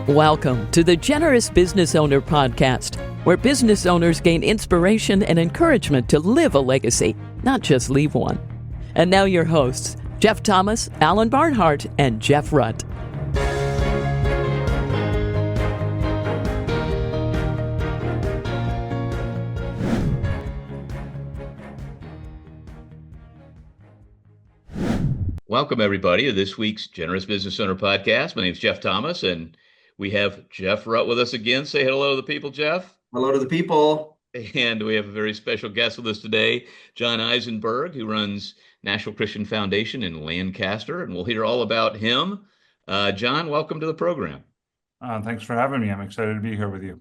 Welcome to the Generous Business Owner Podcast, where business owners gain inspiration and encouragement to live a legacy, not just leave one. And now your hosts, Jeff Thomas, Alan Barnhart, and Jeff Rutt. Welcome, everybody, to this week's Generous Business Owner Podcast. My name is Jeff Thomas, and we have Jeff Rutt with us again. Say hello to the people, Jeff. Hello to the people. And we have a very special guest with us today, John Eisenberg, who runs National Christian Foundation in Lancaster, and we'll hear all about him. John, welcome to the program. Thanks for having me. I'm excited to be here with you.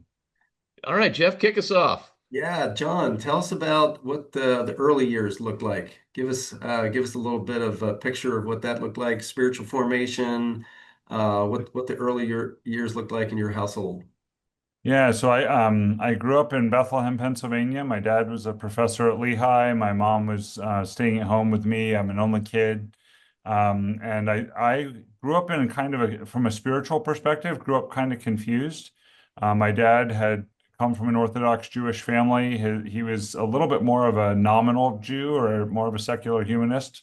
All right, Jeff, kick us off. Yeah, John, tell us about what the early years looked like. Give us a little bit of a picture of what that looked like, spiritual formation, what the earlier years looked like in your household. Yeah, so I grew up in Bethlehem, Pennsylvania. My dad was a professor at Lehigh. My mom was staying at home with me. I'm an only kid. And I grew up in from a spiritual perspective, grew up kind of confused. My dad had come from an Orthodox Jewish family. He was a little bit more of a nominal Jew or more of a secular humanist.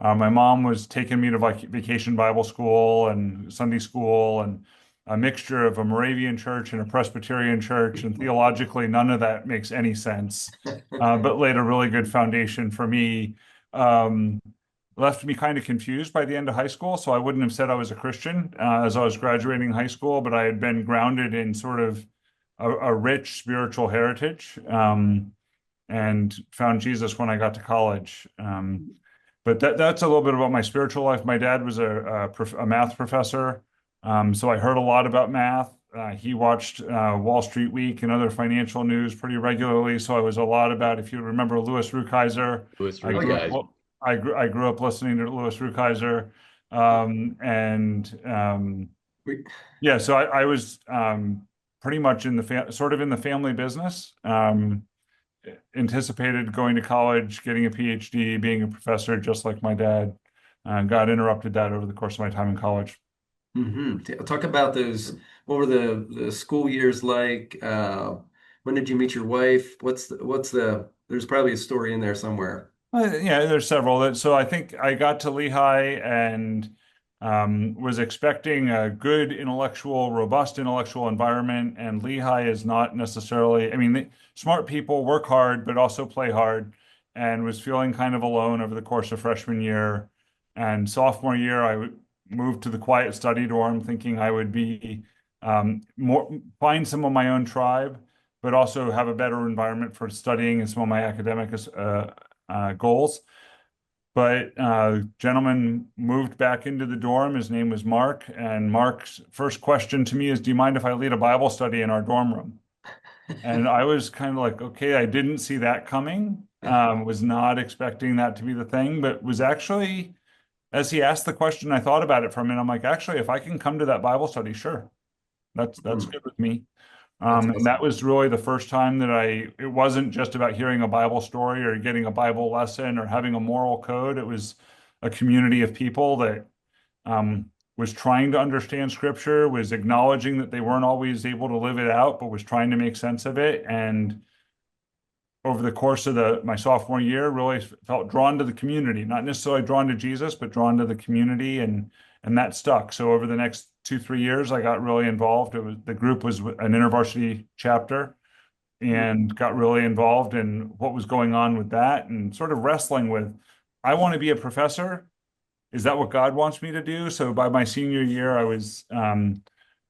My mom was taking me to vacation Bible school and Sunday school and a mixture of a Moravian church and a Presbyterian church. And theologically, none of that makes any sense, but laid a really good foundation for me. Left me kind of confused by the end of high school. So I wouldn't have said I was a Christian as I was graduating high school, but I had been grounded in sort of a rich spiritual heritage, and found Jesus when I got to college. But that's a little bit about my spiritual life. My dad was a math professor, so I heard a lot about math. He watched Wall Street Week and other financial news pretty regularly, so I was a lot about, if you remember Louis Rukeyser. I grew up listening to Louis Rukeyser, so I was pretty much in the family business. Anticipated going to college, getting a PhD, being a professor, just like my dad. Got interrupted that over the course of my time in college. Mm-hmm. Talk about those. What were the school years like? When did you meet your wife? There's probably a story in there somewhere. Yeah, there's several. So I think I got to Lehigh and was expecting a good robust intellectual environment. And Lehigh is not necessarily, smart people work hard, but also play hard, and was feeling kind of alone over the course of freshman year. And sophomore year, I moved to the quiet study dorm thinking I would be find some of my own tribe, but also have a better environment for studying and some of my academic goals. But a gentleman moved back into the dorm. His name was Mark. And Mark's first question to me is, do you mind if I lead a Bible study in our dorm room? And I was kind of like, okay, I didn't see that coming. Was not expecting that to be the thing, but was actually, as he asked the question, I thought about it for a minute. I'm like, actually, if I can come to that Bible study, sure. That's good with me. And that was really the first time that it wasn't just about hearing a Bible story or getting a Bible lesson or having a moral code. It was a community of people that was trying to understand Scripture, was acknowledging that they weren't always able to live it out, but was trying to make sense of it. And over the course of my sophomore year, really felt drawn to the community, not necessarily drawn to Jesus, but drawn to the community, and that stuck. So over the next 2-3 years, I got really involved. The group was an InterVarsity chapter, and got really involved in what was going on with that, and sort of wrestling with, I want to be a professor. Is that what God wants me to do? So by my senior year, I was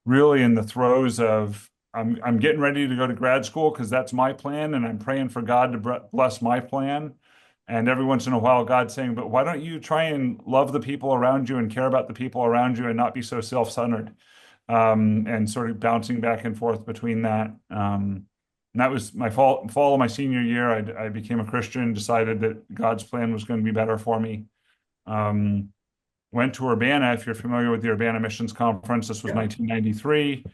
really in the throes of, I'm getting ready to go to grad school because that's my plan, and I'm praying for God to bless my plan. And every once in a while, God's saying, but why don't you try and love the people around you and care about the people around you and not be so self-centered? And sort of bouncing back and forth between that. And that was my fall of my senior year. I became a Christian, decided that God's plan was going to be better for me. Went to Urbana, if you're familiar with the Urbana Missions Conference. This was 1993.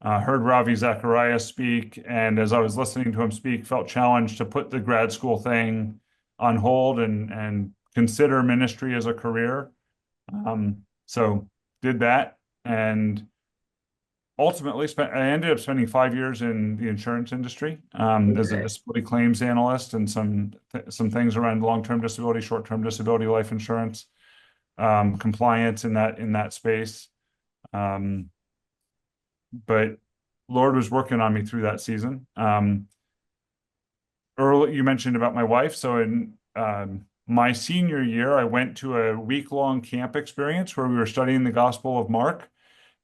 Heard Ravi Zacharias speak. And as I was listening to him speak, felt challenged to put the grad school thing on hold and consider ministry as a career. So did that, and ultimately I ended up spending 5 years in the insurance industry as a Okay. disability claims analyst and some things around long-term disability, short-term disability, life insurance, compliance in that space. But Lord was working on me through that season. Early, you mentioned about my wife. So in my senior year, I went to a week-long camp experience where we were studying the Gospel of Mark.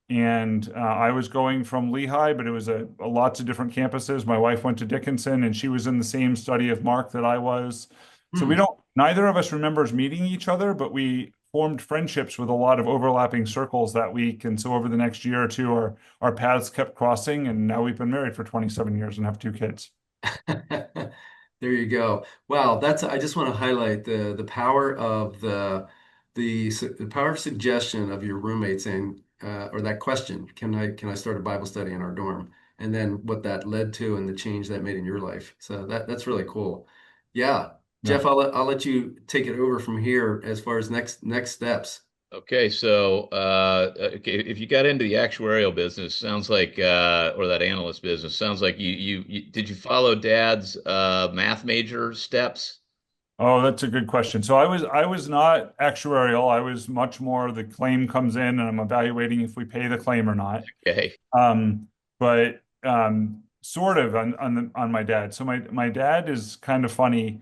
And I was going from Lehigh, but it was a lots of different campuses. My wife went to Dickinson, and she was in the same study of Mark that I was. So Hmm. neither of us remembers meeting each other, but we formed friendships with a lot of overlapping circles that week. And so over the next year or two, our paths kept crossing, and now we've been married for 27 years and have 2 kids. There you go. Wow, I just want to highlight the power of the power of suggestion of your roommate saying or that question, can I start a Bible study in our dorm? And then what that led to and the change that made in your life. So that's really cool. Yeah. Yeah. Jeff, I'll let you take it over from here as far as next steps. Okay, so okay, if you got into the actuarial business, sounds like or that analyst business, sounds like you did you follow Dad's math major steps? Oh, that's a good question. So I was not actuarial. I was much more the claim comes in and I'm evaluating if we pay the claim or not. Okay. But sort of on my dad. So my dad is kind of funny.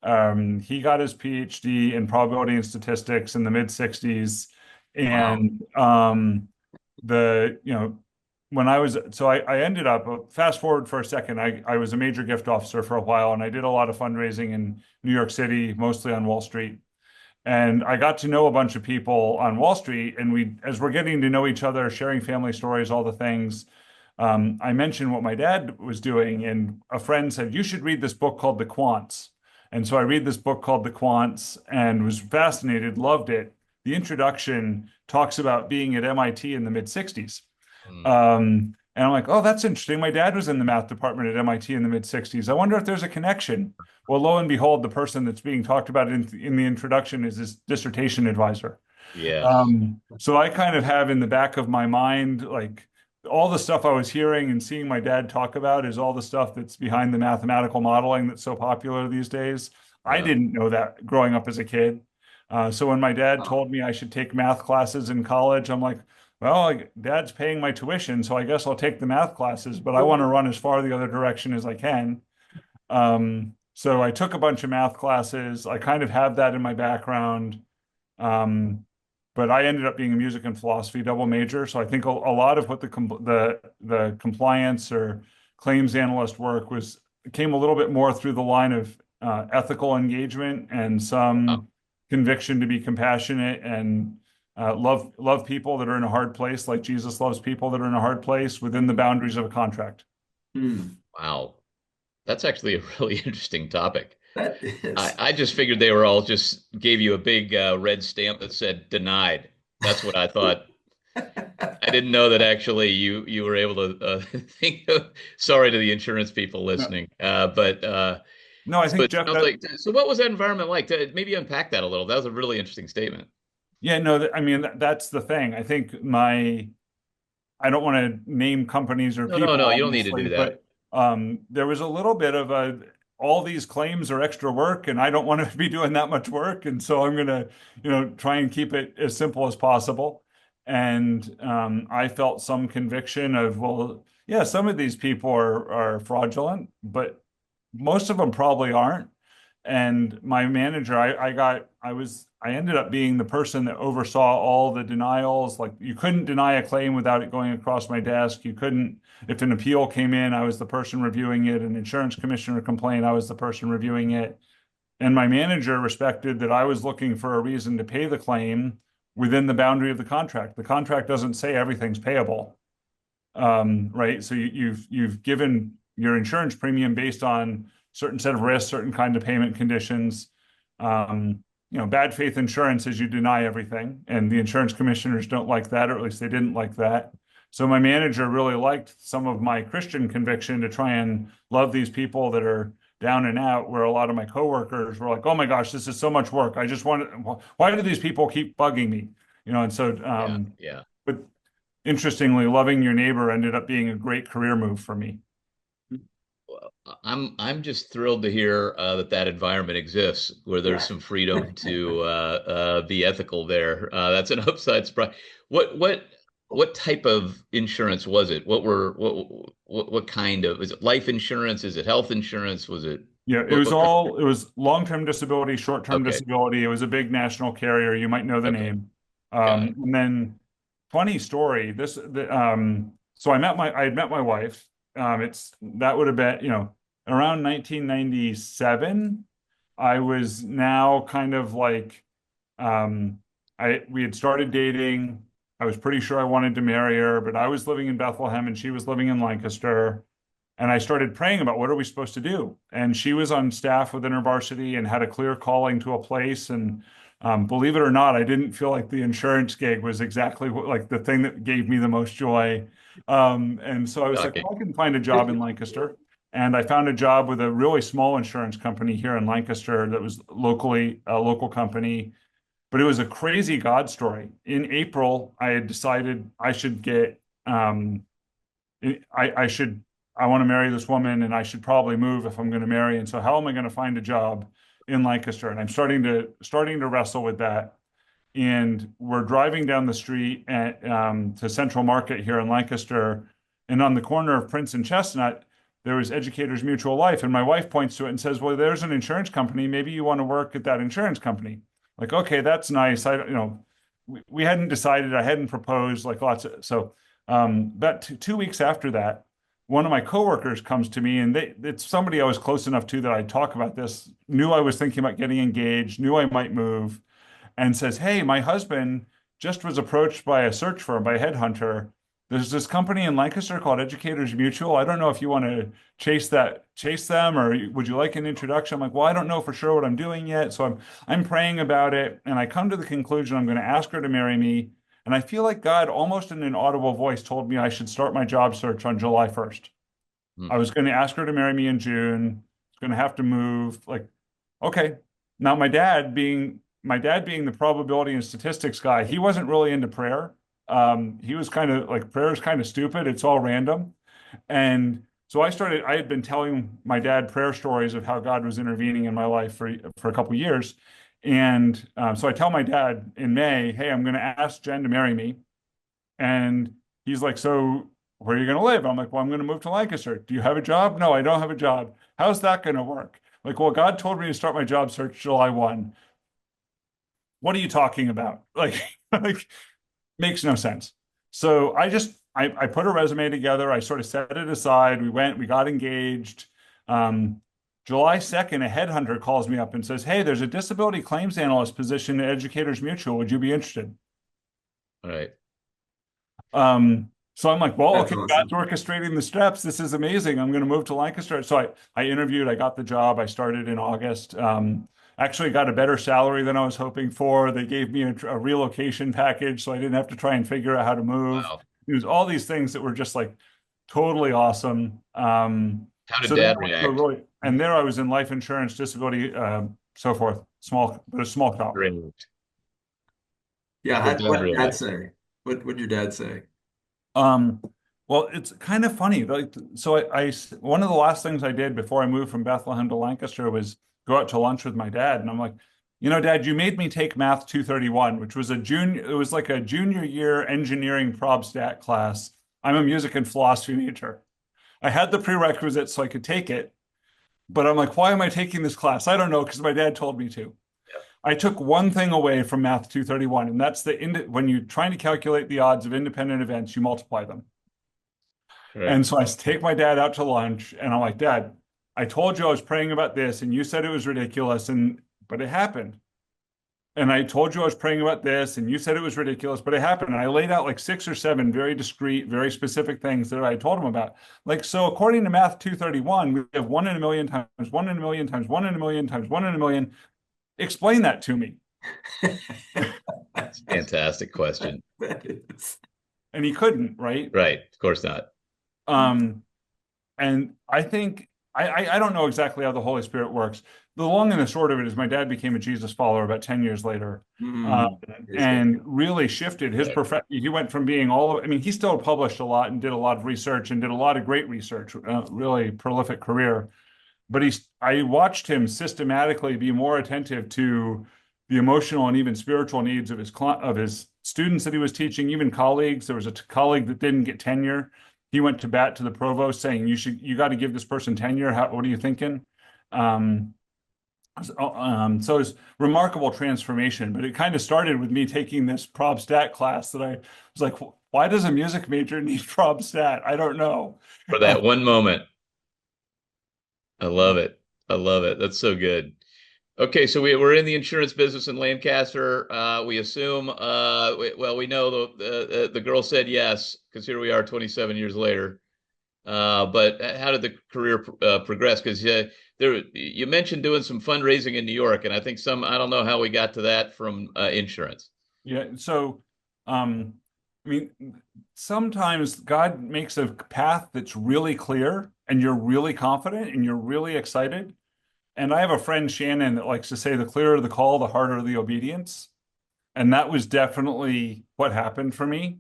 He got his PhD in probability and statistics in the mid 60s. Wow. And the you know when I ended up fast forward for a second, I was a major gift officer for a while and I did a lot of fundraising in New York City, mostly on Wall Street. And I got to know a bunch of people on Wall Street, and as we're getting to know each other, sharing family stories, all the things, I mentioned what my dad was doing, and a friend said, "You should read this book called The Quants." And so I read this book called The Quants and was fascinated, loved it. The introduction talks about being at MIT in the mid 60s. Hmm. And I'm like, oh, that's interesting. My dad was in the math department at MIT in the mid 60s. I wonder if there's a connection. Well, lo and behold, the person that's being talked about in the introduction is his dissertation advisor. Yes. So I kind of have in the back of my mind, like all the stuff I was hearing and seeing my dad talk about is all the stuff that's behind the mathematical modeling that's so popular these days. I Uh, didn't know that growing up as a kid. So when my dad Wow. told me I should take math classes in college, I'm like, well, dad's paying my tuition, so I guess I'll take the math classes, but I want to run as far the other direction as I can. So I took a bunch of math classes. I kind of have that in my background. Um, but I ended up being a music and philosophy double major. So I think a lot of what the compliance or claims analyst work came a little bit more through the line of ethical engagement and uh, some conviction to be compassionate and love people that are in a hard place, like Jesus loves people that are in a hard place within the boundaries of a contract. Hmm. wow. That's actually a really interesting topic. That I, is. I just figured they were all just gave you a big red stamp that said denied. That's what I thought. I didn't know that actually you were able to think of, sorry to the insurance people No, listening. But no, I so think it Jeff, sounds like so what was that environment like? Maybe unpack that a little. That was a really interesting statement. yeah, no, I mean, that's the thing. I think I don't want to name companies or No, no, people, no, you don't need to obviously, do that. but there was a little bit of all these claims are extra work, and I don't want to be doing that much work, and so I'm gonna, try and keep it as simple as possible. And I felt some conviction of, well, yeah, some of these people are fraudulent, but most of them probably aren't. And my manager, I ended up being the person that oversaw all the denials. Like you couldn't deny a claim without it going across my desk. You couldn't, if an appeal came in, I was the person reviewing it. An insurance commissioner complained, I was the person reviewing it. And my manager respected that I was looking for a reason to pay the claim within the boundary of the contract. The contract doesn't say everything's payable, right? So you've given your insurance premium based on certain set of risks, certain kind of payment conditions. Bad faith insurance is you deny everything, and the insurance commissioners don't like that, or at least they didn't like that. So my manager really liked some of my Christian conviction to try and love these people that are down and out, where a lot of my coworkers were like, "Oh my gosh, this is so much work. I just want to, why do these people keep bugging me?" And so Yeah, yeah. but interestingly, loving your neighbor ended up being a great career move for me. Well, I'm just thrilled to hear that environment exists where there's Yeah. some freedom to be ethical there. That's an upside surprise. What what what type of insurance was it? What kind of, is it life insurance? Is it health insurance? Was it Yeah, what it was long-term disability, short-term Okay, disability. It was a big national carrier. You might know the okay, name. got it. And then funny story, so I had met my wife. That would have been, around 1997. I was now kind of like, we had started dating. I was pretty sure I wanted to marry her, but I was living in Bethlehem and she was living in Lancaster. And I started praying about what are we supposed to do? And she was on staff with InterVarsity and had a clear calling to a place. And believe it or not, I didn't feel like the insurance gig was exactly like the thing that gave me the most joy. And so I was like, Shocking. well, I can find a job in Lancaster. And I found a job with a really small insurance company here in Lancaster that was locally a local company. But it was a crazy God story. In April, I had decided I should get I should I want to marry this woman and I should probably move if I'm going to marry. And so how am I going to find a job in Lancaster? And I'm starting to wrestle with that. And we're driving down the street to Central Market here in Lancaster. And on the corner of Prince and Chestnut, there was Educators Mutual Life. And my wife points to it and says, well, there's an insurance company. Maybe you want to work at that insurance company. Like, okay, that's nice. We hadn't decided. I hadn't proposed like lots of, so about 2 weeks after that, one of my coworkers comes to me and it's somebody I was close enough to that I talk about this, knew I was thinking about getting engaged, knew I might move, and says, hey, my husband just was approached by a search firm, by a headhunter. There's this company in Lancaster called Educators Mutual. I don't know if you want to chase them, or would you like an introduction? I'm like, well, I don't know for sure what I'm doing yet. So I'm praying about it. And I come to the conclusion I'm going to ask her to marry me. And I feel like God, almost in an audible voice, told me I should start my job search on July 1st. Hmm. I was going to ask her to marry me in June. I was going to have to move. Like, okay. Now my dad being the probability and statistics guy, he wasn't really into prayer. He was kind of like, prayer is kind of stupid. It's all random. And so I had been telling my dad prayer stories of how God was intervening in my life for a couple of years. And so I tell my dad in May, hey, I'm going to ask Jen to marry me. And he's like, so where are you going to live? I'm like, well, I'm going to move to Lancaster. Do you have a job? No, I don't have a job. How's that going to work? Like, well, God told me to start my job search July 1. What are you talking about? Like, like makes no sense. So I put a resume together. I sort of set it aside. We got engaged. July 2nd, a headhunter calls me up and says, hey, there's a disability claims analyst position at Educators Mutual. Would you be interested? All right. So I'm like, well, That's okay, awesome. God's orchestrating the steps. This is amazing. I'm going to move to Lancaster. So I interviewed, I got the job. I started in August. Actually got a better salary than I was hoping for. They gave me a relocation package, so I didn't have to try and figure out how to move. Wow. It was all these things that were just like totally awesome. How did So then, Dad react? and there I was in life insurance, disability, so forth. But a small shop. Great. Yeah. How did Dad What did Dad react? say? What would your dad say? Um, well, it's kind of funny. Like, so one of the last things I did before I moved from Bethlehem to Lancaster was go out to lunch with my dad, and I'm like, Dad, you made me take Math 231, which was it was like a junior year engineering prob stat class. I'm a music and philosophy major. I had the prerequisites so I could take it, but I'm like, why am I taking this class? I don't know, because my dad told me to. I took one thing away from Math 231, and that's when you're trying to calculate the odds of independent events, you multiply them. And Correct. so I take my dad out to lunch, and I'm like, Dad, I told you I was praying about this, and you said it was ridiculous, but it happened. And I told you I was praying about this, and you said it was ridiculous, but it happened. And I laid out like 6 or 7 very discrete, very specific things that I told him about. Like, so according to Math 231, we have 1 in a million times 1 in a million times 1 in a million times 1 in a million. Explain that to me. That's a fantastic question. That is. And he couldn't, right? Right. Of course not. And I think I don't know exactly how the Holy Spirit works. the long and the short of it is my dad became a Jesus follower about 10 years later, Mm, praise God. and really shifted his profession. He went from being I mean, he still published a lot and did a lot of research and did a lot of great research, really prolific career. But I watched him systematically be more attentive to the emotional and even spiritual needs of his students that he was teaching, even colleagues. There was a colleague that didn't get tenure. He went to bat to the provost saying, you got to give this person tenure. What are you thinking? Um, so it's remarkable transformation, but it kind of started with me taking this prob stat class that I was like, why does a music major need prob stat? I don't know. For that one moment. I love it. I love it. That's so good. Okay, so we're in the insurance business in Lancaster. We assume, we know the girl said yes, because here we are 27 years later. But how did the career progress? Because you mentioned doing some fundraising in New York, and I think I don't know how we got to that from insurance. Yeah, so I mean, sometimes God makes a path that's really clear and you're really confident and you're really excited. And I have a friend, Shannon, that likes to say the clearer the call, the harder the obedience. And that was definitely what happened for me.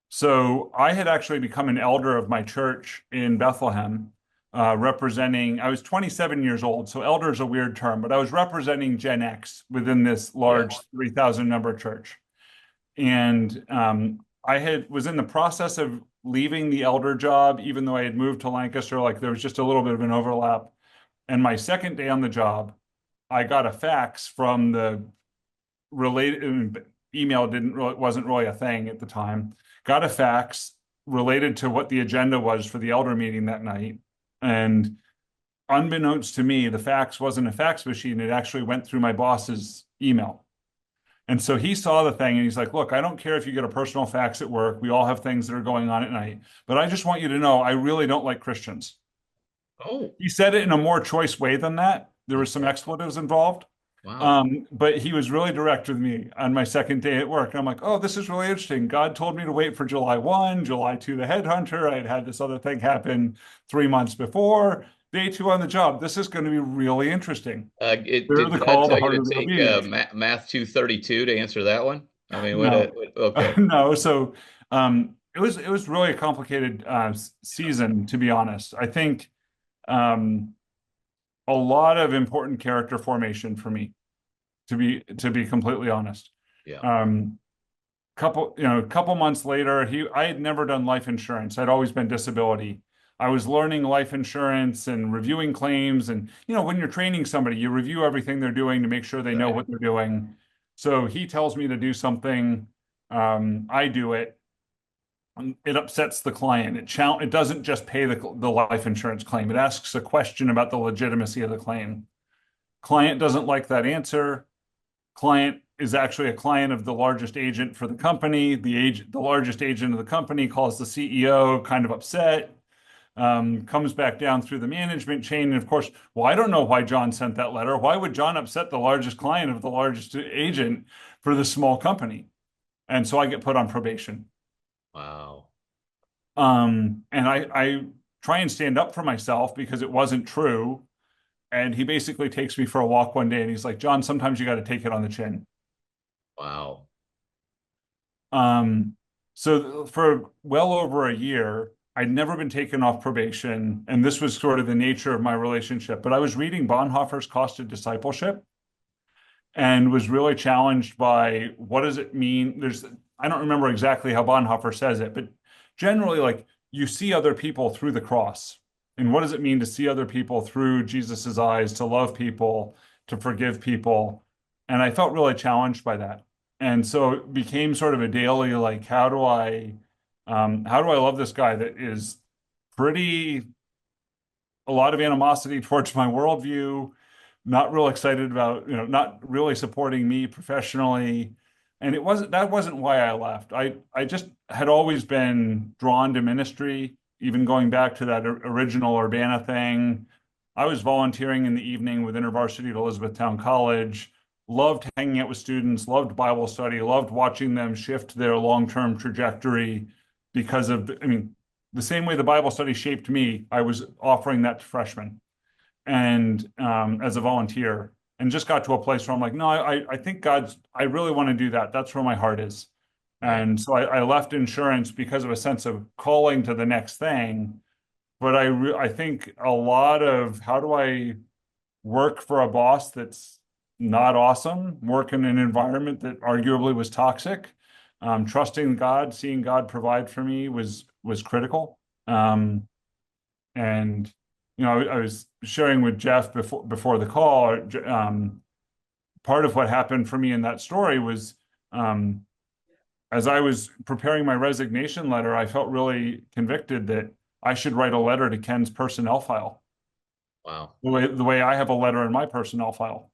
So I had actually become an elder of my church in Bethlehem, I was 27 years old. So elder is a weird term, but I was representing Gen X within this large 3,000 number church. And was in the process of leaving the elder job, even though I had moved to Lancaster, like there was just a little bit of an overlap. And my second day on the job, I got a fax from the related email wasn't really a thing at the time. Got a fax related to what the agenda was for the elder meeting that night. And unbeknownst to me, the fax wasn't a fax machine. It actually went through my boss's email. And so he saw the thing and he's like, look, I don't care if you get a personal fax at work. We all have things that are going on at night. But I just want you to know, I really don't like Christians. Oh, He said it in a more choice way than that. There were some expletives involved. wow. But he was really direct with me on my second day at work. And I'm like, oh, this is really interesting. God told me to wait for July 1, July 2, the headhunter. I had this other thing happen 3 months before. Day 2 on the job. This is going to be really interesting. Did The God call, the tell you heart to of the take obedience. Math 232 to answer that one? I mean, No. okay. No. So it was really a complicated season, to be honest. I think a lot of important character formation for me, to be completely honest. Yeah. Couple months later, I had never done life insurance. I'd always been disability. I was learning life insurance and reviewing claims. And, when you're training somebody, you review everything they're doing to make sure they know what they're doing. So he tells me to do something. I do it. It upsets the client. It doesn't just pay the life insurance claim. It asks a question about the legitimacy of the claim. Client doesn't like that answer. Client is actually a client of the largest agent for the company. The largest agent of the company calls the CEO, kind of upset. Comes back down through the management chain. And of course, well, I don't know why John sent that letter. Why would John upset the largest client of the largest agent for this small company? And so I get put on probation. Wow. And I try and stand up for myself because it wasn't true. And he basically takes me for a walk one day and he's like, John, sometimes you got to take it on the chin. Wow. So for well over a year, I'd never been taken off probation, and this was sort of the nature of my relationship. But I was reading Bonhoeffer's Cost of Discipleship and was really challenged by what does it mean? I don't remember exactly how Bonhoeffer says it, but generally, like, you see other people through the cross. And what does it mean to see other people through Jesus's eyes, to love people, to forgive people? And I felt really challenged by that. And so it became sort of a daily, like, how do I love this guy that is a lot of animosity towards my worldview, not real excited about, not really supporting me professionally. And that wasn't why I left. I just had always been drawn to ministry, even going back to that original Urbana thing. I was volunteering in the evening with InterVarsity at Elizabethtown College, loved hanging out with students, loved Bible study, loved watching them shift their long-term trajectory the same way the Bible study shaped me, I was offering that to freshmen. and as a volunteer, and just got to a place where I'm like, no, I think I really want to do that. That's where my heart is. Right. And so I left insurance because of a sense of calling to the next thing. But I think a lot of how do I work for a boss that's not awesome, work in an environment that arguably was toxic, trusting God, seeing God provide for me was critical. And I was sharing with Jeff before the call. Part of what happened for me in that story was as I was preparing my resignation letter, I felt really convicted that I should write a letter to Ken's personnel file. Wow. The way I have a letter in my personnel file.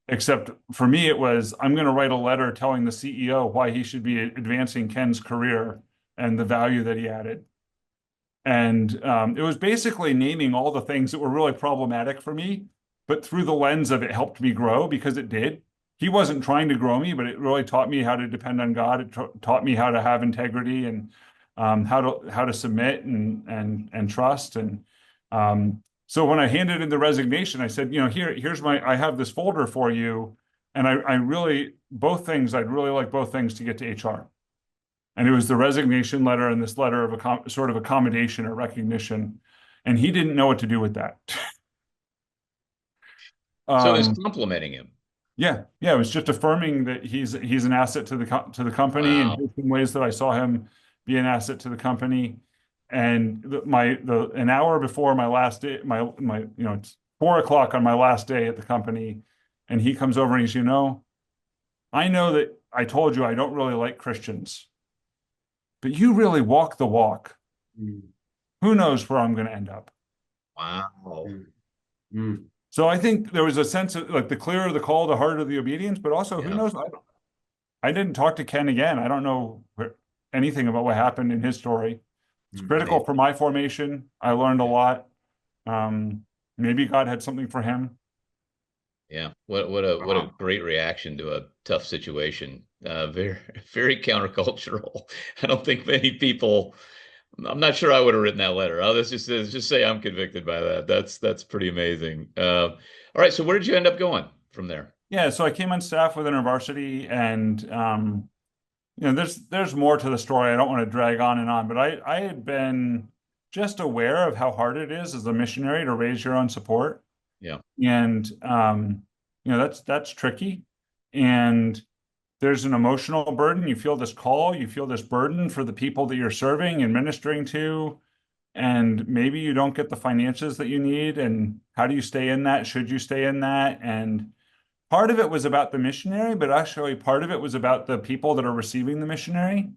Except for me, it was, I'm going to write a letter telling the CEO why he should be advancing Ken's career and the value that he added. And it was basically naming all the things that were really problematic for me, but through the lens of it helped me grow, because it did. He wasn't trying to grow me, but it really taught me how to depend on God. It taught me how to have integrity and how to submit and trust. And so when I handed in the resignation, I said, here's I have this folder for you. And I really, I'd really like both things to get to HR. And it was the resignation letter and this letter of sort of accommodation or recognition. And he didn't know what to do with that. So it's complimenting him. Yeah, it was just affirming that he's an asset to the company. Wow. And in ways that I saw him be an asset to the company. And an hour before my last day, it's 4 o'clock on my last day at the company, and he comes over and he's, I know that I told you I don't really like Christians, but you really walk the walk. Mm. Who knows where I'm going to end up? Wow. Mm. So I think there was a sense of like the clearer the call, the harder the obedience, but also who knows? I didn't talk to Ken again. I don't know anything about what happened in his story. It's critical for my formation. I learned a lot. Maybe God had something for him. Yeah. What a great reaction to a tough situation. Very, very countercultural. I don't think many people, I'm not sure I would have written that letter. Let's just say I'm convicted by that. That's pretty amazing. All right. So where did you end up going from there? Yeah. So I came on staff with InterVarsity, and there's more to the story. I don't want to drag on and on, but I had been just aware of how hard it is as a missionary to raise your own support. Yeah. And that's tricky. And there's an emotional burden. You feel this call, you feel this burden for the people that you're serving and ministering to. And maybe you don't get the finances that you need. And how do you stay in that? Should you stay in that? And part of it was about the missionary, but actually part of it was about the people that are receiving the missionary.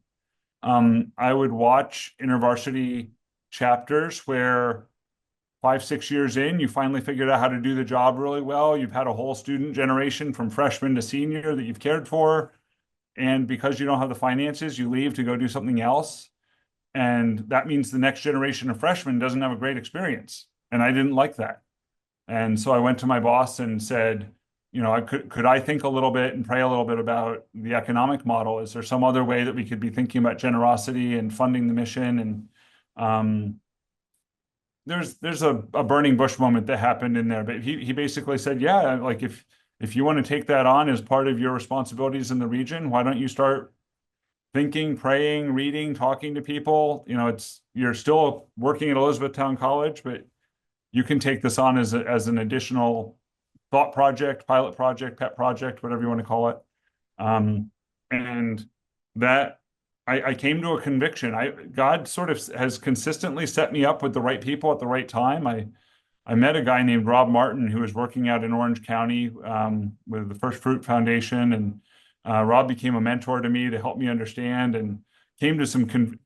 I would watch InterVarsity chapters where 5-6 years in, you finally figured out how to do the job really well. You've had a whole student generation from freshman to senior that you've cared for. And because you don't have the finances, you leave to go do something else. And that means the next generation of freshmen doesn't have a great experience. And I didn't like that. And so I went to my boss and said, could I think a little bit and pray a little bit about the economic model? Is there some other way that we could be thinking about generosity and funding the mission? And there's a burning bush moment that happened in there, but he basically said, yeah, like if you want to take that on as part of your responsibilities in the region, why don't you start thinking, praying, reading, talking to people? You're still working at Elizabethtown College, but you can take this on as an additional thought project, pilot project, pet project, whatever you want to call it. And that I came to a conviction. God sort of has consistently set me up with the right people at the right time. I met a guy named Rob Martin who was working out in Orange County with the First Fruit Foundation, and Rob became a mentor to me to help me understand, and came to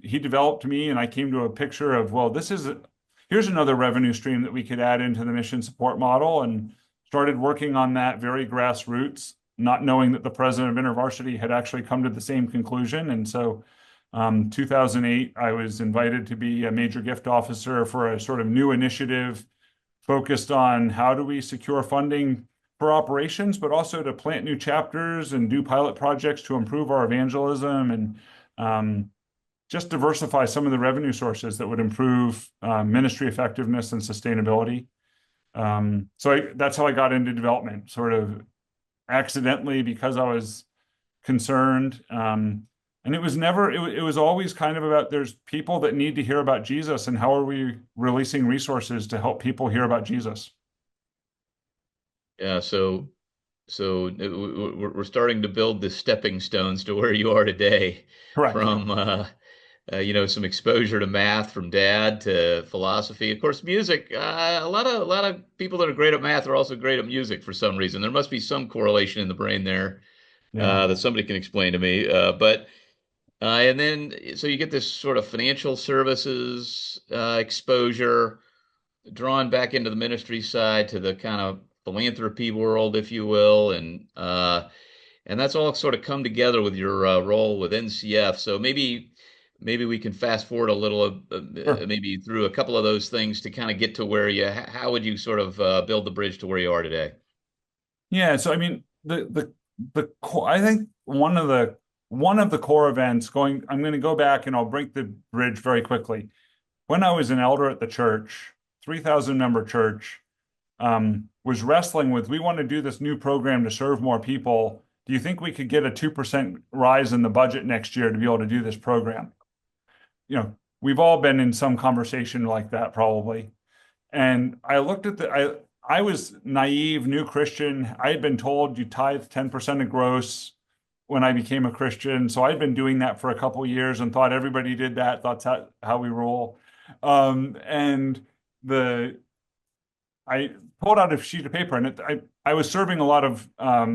he developed me, and I came to a picture of, well, here's another revenue stream that we could add into the mission support model, and started working on that very grassroots, not knowing that the president of InterVarsity had actually come to the same conclusion. And so 2008, I was invited to be a major gift officer for a sort of new initiative focused on how do we secure funding for operations, but also to plant new chapters and do pilot projects to improve our evangelism. And just diversify some of the revenue sources that would improve ministry effectiveness and sustainability. That's how I got into development, sort of accidentally because I was concerned. And it was never, it was always kind of about there's people that need to hear about Jesus, and how are we releasing resources to help people hear about Jesus? Yeah, we're starting to build the stepping stones to where you are today, Correct. from some exposure to math from dad to philosophy. Of course, music. A lot of people that are great at math are also great at music for some reason. There must be some correlation in the brain there Yeah. that somebody can explain to me. And then so you get this sort of financial services exposure, drawn back into the ministry side to the kind of philanthropy world, if you will, and that's all sort of come together with your role with NCF. So maybe we can fast forward a little, Sure. maybe through a couple of those things to kind of get to where how would you sort of build the bridge to where you are today? Yeah. So I mean, I think one of the core events I'm going to go back and I'll break the bridge very quickly. When I was an elder at the church, 3,000 member church, was wrestling with, we want to do this new program to serve more people. Do you think we could get a 2% rise in the budget next year to be able to do this program? We've all been in some conversation like that probably. And I looked at I was naive, new Christian. I had been told you tithe 10% of gross when I became a Christian. So I'd been doing that for a couple of years and thought everybody did that. That's how we roll. And I pulled out a sheet of paper, and I was serving a lot of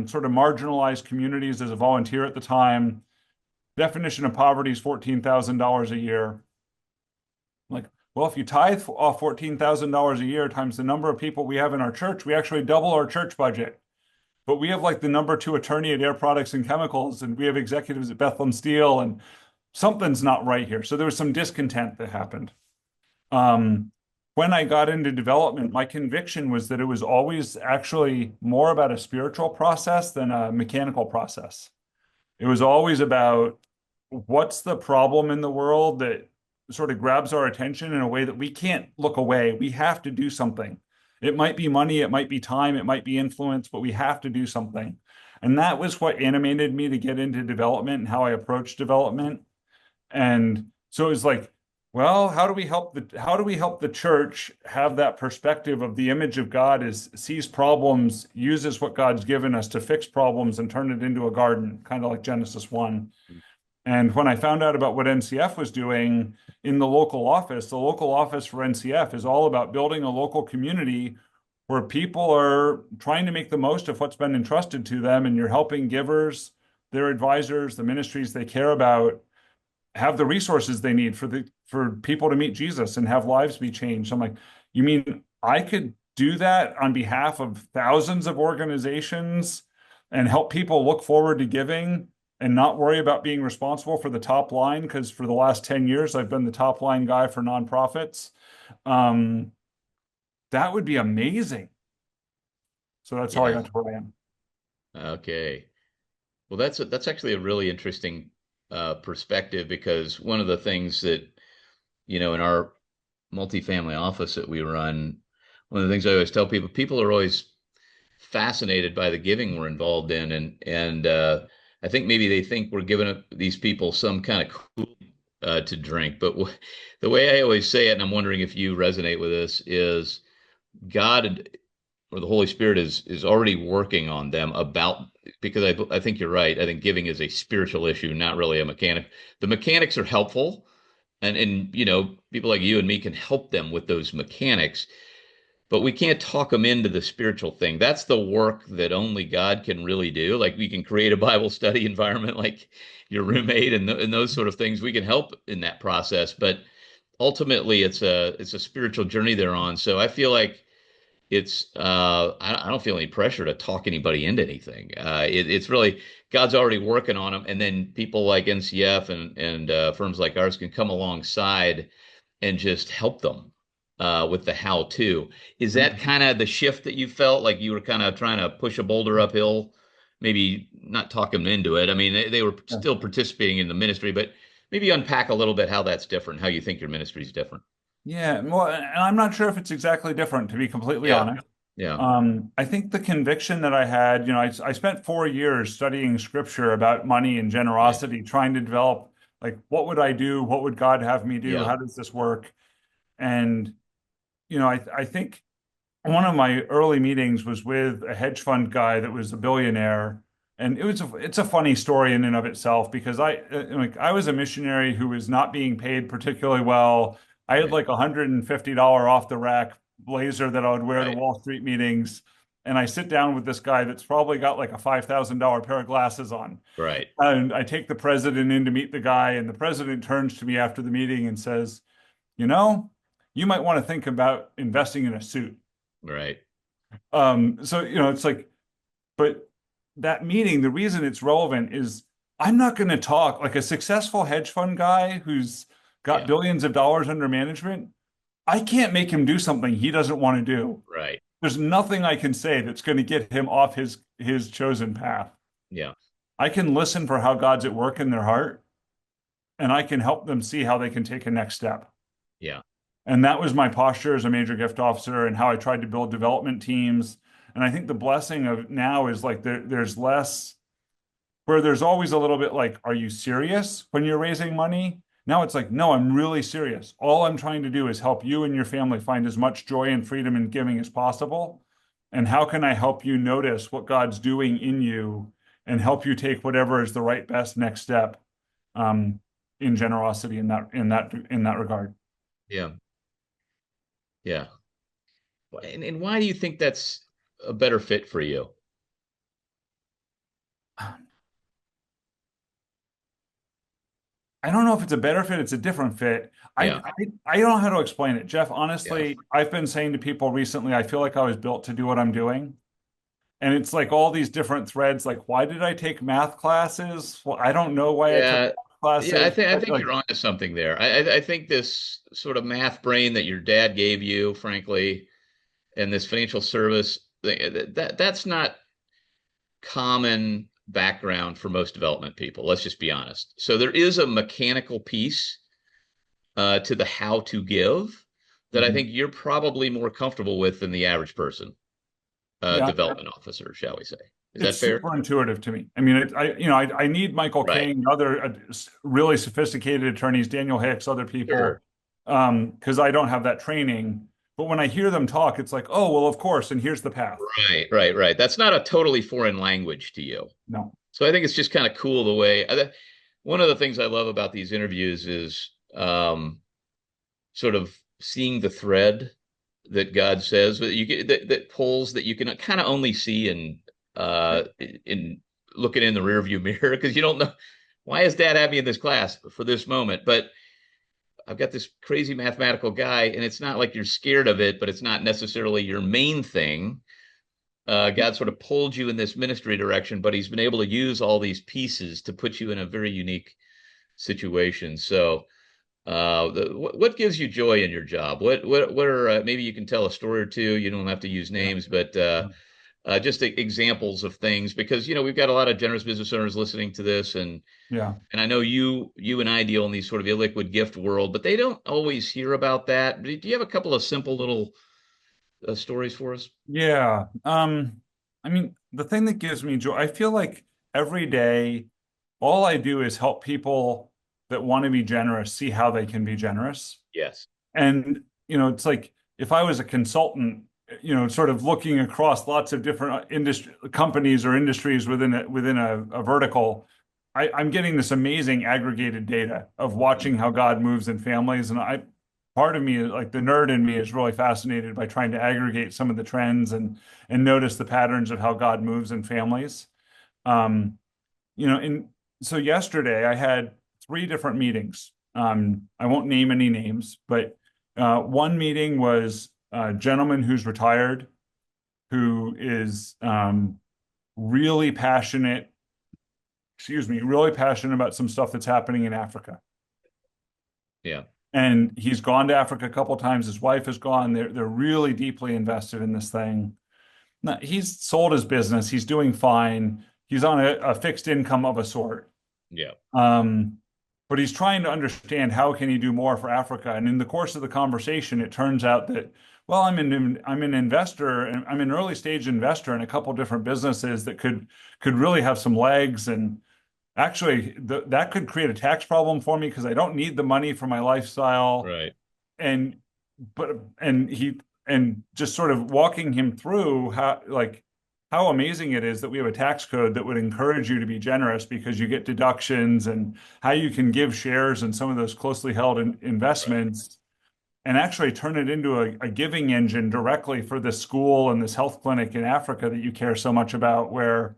sort of marginalized communities as a volunteer at the time. Definition of poverty is $14,000 a year. Like, well, if you tithe off $14,000 a year times the number of people we have in our church, we actually double our church budget. But we have like the number 2 attorney at Air Products and Chemicals, and we have executives at Bethlehem Steel, and something's not right here. So there was some discontent that happened. When I got into development, my conviction was that it was always actually more about a spiritual process than a mechanical process. It was always about what's the problem in the world that sort of grabs our attention in a way that we can't look away. We have to do something. It might be money, it might be time, it might be influence, but we have to do something. And that was what animated me to get into development and how I approach development. And so it was like, well, how do we help the church have that perspective of the image of God sees problems, uses what God's given us to fix problems and turn it into a garden, kind of like Genesis 1. And when I found out about what NCF was doing in the local office for NCF is all about building a local community where people are trying to make the most of what's been entrusted to them, and you're helping givers, their advisors, the ministries they care about, have the resources they need for people to meet Jesus and have lives be changed. I'm like, you mean I could do that on behalf of thousands of organizations and help people look forward to giving and not worry about being responsible for the top line? Because for the last 10 years, I've been the top line guy for nonprofits. That would be amazing. So that's how I got to where I am. Okay. Well, that's actually a really interesting perspective, because one of the things that, in our multifamily office that we run, one of the things I always tell people are always fascinated by the giving we're involved in. And I think maybe they think we're giving these people some kind of cool to drink. But the way I always say it, and I'm wondering if you resonate with this, is God or the Holy Spirit is already working on them because I think you're right. I think giving is a spiritual issue, not really a mechanic. The mechanics are helpful, and people like you and me can help them with those mechanics, but we can't talk them into the spiritual thing. That's the work that only God can really do. Like, we can create a Bible study environment like your roommate and those sort of things. We can help in that process, but ultimately it's a spiritual journey they're on. So I feel like I don't feel any pressure to talk anybody into anything. It's really God's already working on them, and then people like NCF and firms like ours can come alongside and just help them with the how-to. Is that kind of the shift that you felt like you were kind of trying to push a boulder uphill? Maybe not talk them into it. I mean, they were still participating in the ministry, but maybe unpack a little bit how that's different, how you think your ministry is different. Yeah, well, and I'm not sure if it's exactly different, to be completely Yeah. honest. Yeah. I think the conviction that I had, I spent 4 years studying scripture about money and Yeah. generosity, trying to develop like what would I do? What would God have me do? Yeah. How does this work? And I think one of my early meetings was with a hedge fund guy that was a billionaire, and it's a funny story in and of itself because I was a missionary who was not being paid particularly well. I had Right. like $150 off the rack blazer that I would wear to Right. Wall Street meetings, and I sit down with this guy that's probably got like a $5,000 pair of glasses on, Right. and I take the president in to meet the guy, and the president turns to me after the meeting and says, "You know, you might want to think about investing in a suit." Right. So, it's like, but that meeting, the reason it's relevant is I'm not going to talk like a successful hedge fund guy who's got Yeah. billions of dollars under management. I can't make him do something he doesn't want to do. Right. There's nothing I can say that's going to get him off his chosen path. Yeah. I can listen for how God's at work in their heart, and I can help them see how they can take a next step. Yeah. And that was my posture as a major gift officer and how I tried to build development teams. And I think the blessing of now is like there's less where there's always a little bit like, are you serious when you're raising money? Now it's like, no, I'm really serious. All I'm trying to do is help you and your family find as much joy and freedom in giving as possible. And how can I help you notice what God's doing in you and help you take whatever is the right best next step in generosity in that regard. Yeah. Yeah. And why do you think that's a better fit for you? I don't know if it's a better fit, it's a different fit. Yeah. I don't know how to explain it. Jeff, Yeah. honestly, I've been saying to people recently, I feel like I was built to do what I'm doing. And it's like all these different threads, like, why did I take math classes? Well, I don't know why I took Yeah. math Yeah. I classes. think I think Like, you're onto something there. I think this sort of math brain that your dad gave you, frankly, and this financial service thing, that's not common background for most development people. Let's just be honest. So there is a mechanical piece to the how to give that I mhm. think you're probably more comfortable with than the average person, Yeah, development officer, shall we say. Is it's that fair? super intuitive to me. I mean, I need Michael Right. King, other really sophisticated attorneys, Daniel Hicks, other Sure. people, because I don't have that training. But when I hear them talk, it's like, oh, well, of course, and here's the path. Right, right, right. That's not a totally foreign language to you. No. So I think it's just kind of cool the way one of the things I love about these interviews is sort of seeing the thread that God says that you get that pulls that you can kind of only see in looking in the rearview mirror because you don't know why is Dad having me in this class for this moment, but I've got this crazy mathematical guy, and it's not like you're scared of it, but it's not necessarily your main thing. God sort of pulled you in this ministry direction, but he's been able to use all these pieces to put you in a very unique situation. So, what gives you joy in your job? What are maybe you can tell a story or two. You don't have to use names, but just examples of things because we've got a lot of generous business owners listening to this, Yeah. and I know you and I deal in these sort of illiquid gift world, but they don't always hear about that. Do you have a couple of simple little stories for us? Yeah. I mean, the thing that gives me joy, I feel like every day, all I do is help people that want to be generous see how they can be generous. Yes. And, it's like if I was a consultant, sort of looking across lots of different industry companies or industries within a vertical, I'm getting this amazing aggregated data of watching how God moves in families. And part of me, like the nerd in me, is really fascinated by trying to aggregate some of the trends and notice the patterns of how God moves in families. And so yesterday I had 3 different meetings. I won't name any names, but one meeting was a gentleman who's retired, who is really passionate, really passionate about some stuff that's happening in Africa. Yeah. And he's gone to Africa a couple of times. His wife has gone. They're really deeply invested in this thing. Now, he's sold his business. He's doing fine. He's on a fixed income of a sort. Yeah. but he's trying to understand how can he do more for Africa. And in the course of the conversation, it turns out that, well, I'm an investor, and I'm an early stage investor in a couple different businesses that could really have some legs. And actually, that could create a tax problem for me because I don't need the money for my lifestyle. Right. And and just sort of walking him through how amazing it is that we have a tax code that would encourage you to be generous because you get deductions, and how you can give shares in some of those closely held investments and actually turn it into a giving engine directly for this school and this health clinic in Africa that you care so much about, where,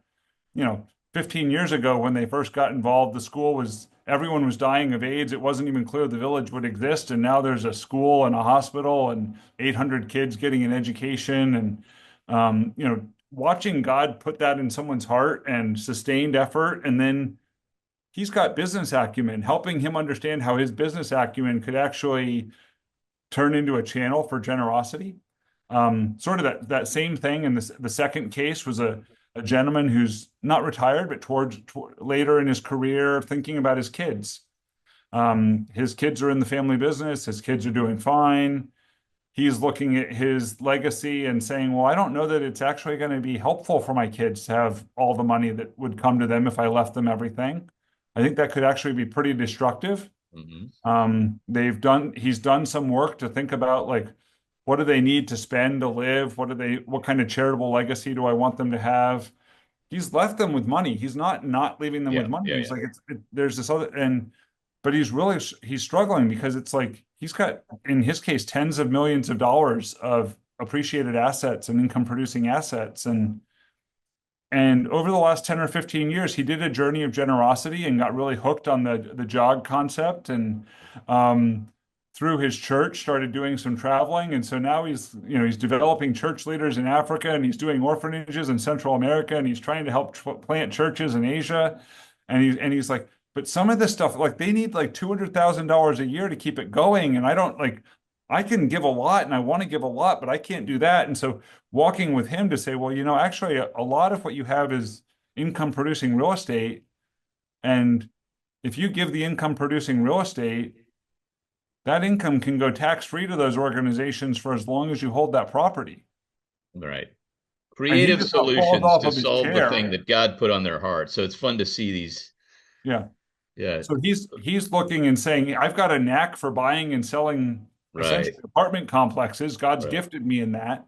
15 years ago when they first got involved, the school was, everyone was dying of AIDS. It wasn't even clear the village would exist. And now there's a school and a hospital and 800 kids getting an education. And, watching God put that in someone's heart and sustained effort. And then he's got business acumen, helping him understand how his business acumen could actually turn into a channel for generosity. Sort of that same thing. And the second case was a gentleman who's not retired, but towards later in his career, thinking about his kids. His kids are in the family business. His kids are doing fine. He's looking at his legacy and saying, well, I don't know that it's actually going to be helpful for my kids to have all the money that would come to them if I left them everything. I think that could actually be pretty destructive. He's done some work to think about, like, what do they need to spend to live? What kind of charitable legacy do I want them to have? He's left them with money. He's not leaving them with money. He's like, there's this other, but he's struggling because it's like, he's got, in his case, tens of millions of dollars of appreciated assets and income producing assets. And over the last 10 or 15 years, he did a journey of generosity and got really hooked on the jog concept. And through his church, started doing some traveling. And so now he's developing church leaders in Africa, and he's doing orphanages in Central America, and he's trying to help plant churches in Asia. And he's like, but some of this stuff, like, they need like $200,000 a year to keep it going. And I can give a lot and I want to give a lot, but I can't do that. And so walking with him to say, well, actually a lot of what you have is income producing real estate. And if you give the income producing real estate, that income can go tax-free to those organizations for as long as you hold that property. Right. Creative solutions to solve the thing that God put on their heart. So it's fun to see these. Yeah. Yeah. So he's looking and saying, I've got a knack for buying and selling essentially apartment complexes. God's gifted me in that.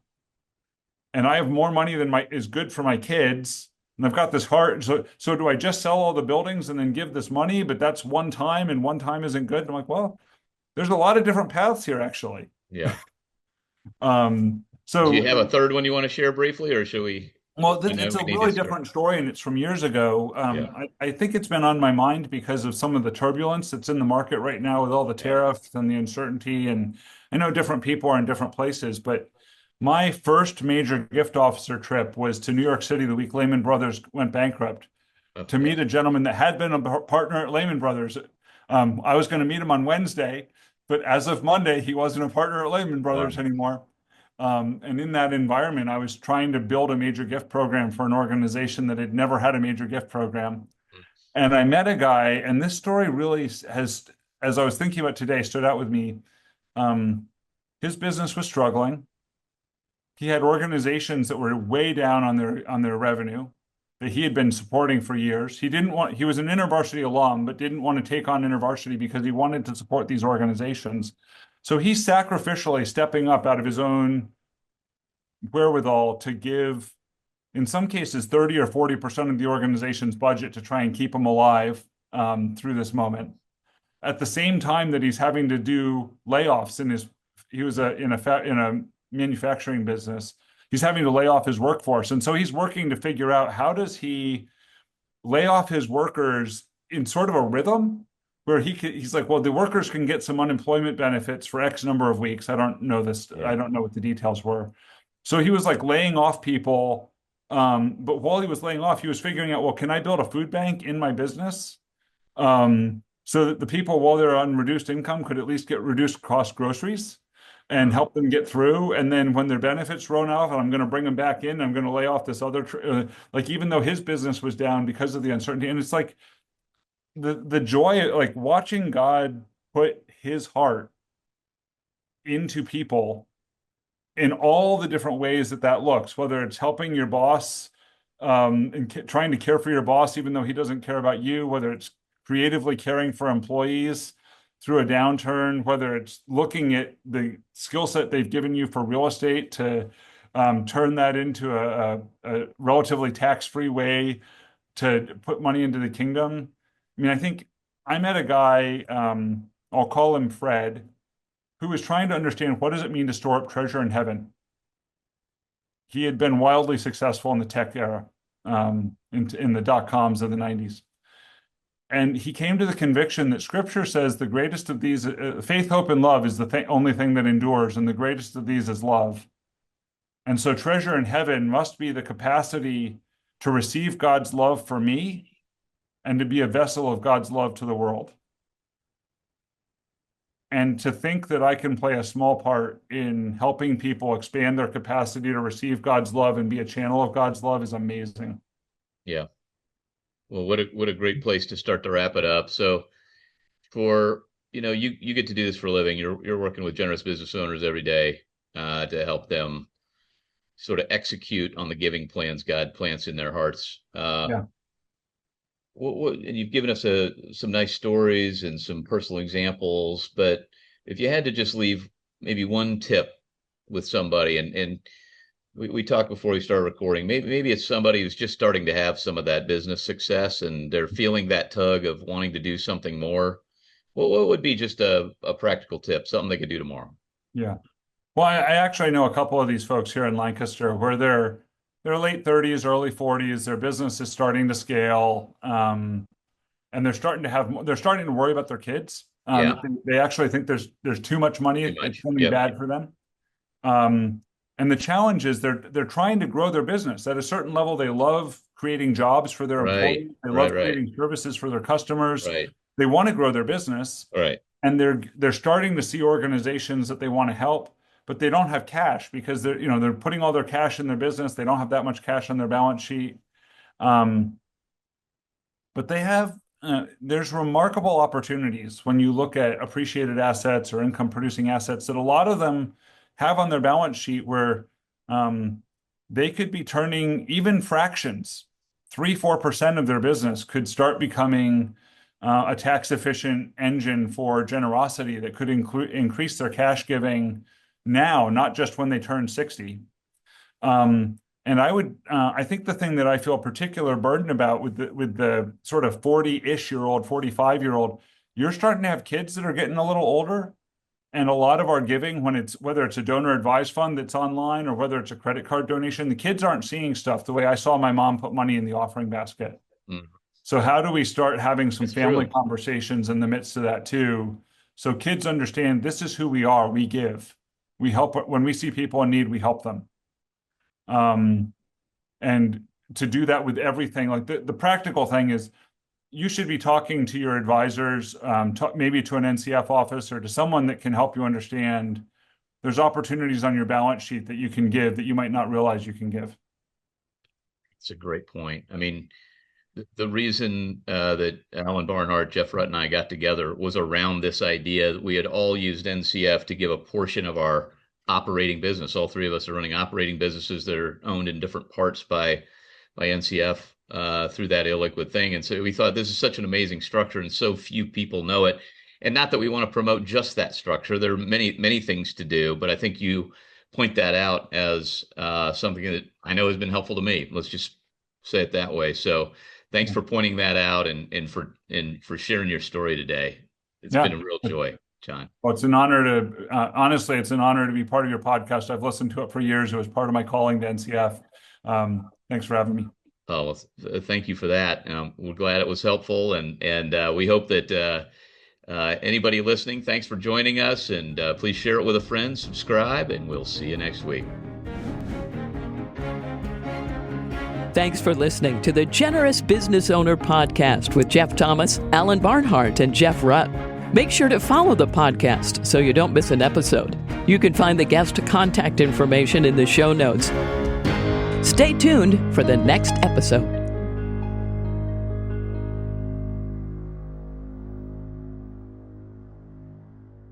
And I have more money than is good for my kids. And I've got this heart. So do I just sell all the buildings and then give this money? But that's one time, and one time isn't good. And I'm like, well, there's a lot of different paths here, actually. Yeah. So do you have a third one you want to share briefly, or should we? Well, it's a really different story, and it's from years ago. I think it's been on my mind because of some of the turbulence that's in the market right now with all the tariffs and the uncertainty. And I know different people are in different places, but my first major gift officer trip was to New York City the week Lehman Brothers went bankrupt, to meet a gentleman that had been a partner at Lehman Brothers. I was going to meet him on Wednesday, but as of Monday, he wasn't a partner at Lehman Brothers anymore. And in that environment, I was trying to build a major gift program for an organization that had never had a major gift program. And I met a guy, and this story really has, as I was thinking about today, stood out with me. His business was struggling. He had organizations that were way down on their revenue that he had been supporting for years. He was an InterVarsity alum, but didn't want to take on InterVarsity because he wanted to support these organizations. So he's sacrificially stepping up out of his own wherewithal to give, in some cases, 30 or 40% of the organization's budget to try and keep them alive through this moment. At the same time that he's having to do layoffs he was in a manufacturing business. He's having to lay off his workforce. And so he's working to figure out, how does he lay off his workers in sort of a rhythm where he's like, well, the workers can get some unemployment benefits for X number of weeks. I don't know this. I don't know what the details were. So he was like laying off people. But while he was laying off, he was figuring out, well, can I build a food bank in my business? So that the people, while they're on reduced income, could at least get reduced cost groceries and help them get through. And then when their benefits run off, and I'm going to bring them back in, I'm going to lay off this other, like, even though his business was down because of the uncertainty. And it's like, the joy, like watching God put his heart into people in all the different ways that looks, whether it's helping your boss and trying to care for your boss, even though he doesn't care about you, whether it's creatively caring for employees through a downturn, whether it's looking at the skill set they've given you for real estate to turn that into a relatively tax-free way to put money into the kingdom. I mean, I think I met a guy, I'll call him Fred, who was trying to understand what does it mean to store up treasure in heaven. He had been wildly successful in the tech era, in the dot-coms of the 90s. And he came to the conviction that Scripture says the greatest of these, faith, hope, and love is the only thing that endures, and the greatest of these is love. And so treasure in heaven must be the capacity to receive God's love for me and to be a vessel of God's love to the world. And to think that I can play a small part in helping people expand their capacity to receive God's love and be a channel of God's love is amazing. Yeah. Well, what a great place to start to wrap it up. So for, you get to do this for a living. You're working with generous business owners every day to help them sort of execute on the giving plans God plants in their hearts. Yeah. And you've given us some nice stories and some personal examples, but if you had to just leave maybe one tip with somebody, and we talked before we started recording, maybe it's somebody who's just starting to have some of that business success and they're feeling that tug of wanting to do something more. What would be just a practical tip, something they could do tomorrow? Yeah. Well, I actually know a couple of these folks here in Lancaster where they're late 30s, early 40s. Their business is starting to scale, and they're starting to worry about their kids. They actually think there's too much money. It's going to be bad for them. And the challenge is they're trying to grow their business. At a certain level, they love creating jobs for their employees. They love creating services for their customers. Right. They want to grow their business. Right. And they're starting to see organizations that they want to help, but they don't have cash because they're putting all their cash in their business. They don't have that much cash on their balance sheet. But they have, there's remarkable opportunities when you look at appreciated assets or income producing assets that a lot of them have on their balance sheet where they could be turning even fractions, 3-4% of their business could start becoming a tax efficient engine for generosity that could increase their cash giving now, not just when they turn 60. And I think the thing that I feel particular burden about with the sort of 40-ish-year-old, 45-year-old, you're starting to have kids that are getting a little older. And a lot of our giving, whether it's a donor advised fund that's online or whether it's a credit card donation, the kids aren't seeing stuff the way I saw my mom put money in the offering basket. Mm. So how do we start having some family conversations in the midst of that too? So kids understand this is who we are. We give. We help when we see people in need, we help them. And to do that with everything, like the practical thing is you should be talking to your advisors, maybe to an NCF office or to someone that can help you understand there's opportunities on your balance sheet that you can give that you might not realize you can give. It's a great point. I mean, the reason that Alan Barnhart, Jeff Rutt, and I got together was around this idea that we had all used NCF to give a portion of our operating business. All three of us are running operating businesses that are owned in different parts by NCF through that illiquid thing. And so we thought this is such an amazing structure and so few people know it. And not that we want to promote just that structure. There are many, many things to do, but I think you point that out as something that I know has been helpful to me. Let's just say it that way. So thanks for pointing that out and for sharing your story today. It's been a real joy, John. Well, it's an honor to, honestly, it's an honor to be part of your podcast. I've listened to it for years. It was part of my calling to NCF. Thanks for having me. Oh, well, thank you for that. We're glad it was helpful. And we hope that anybody listening, thanks for joining us. And please share it with a friend, subscribe, and we'll see you next week. Thanks for listening to the Generous Business Owner Podcast with Jeff Thomas, Alan Barnhart, and Jeff Rutt. Make sure to follow the podcast so you don't miss an episode. You can find the guest contact information in the show notes. Stay tuned for the next episode.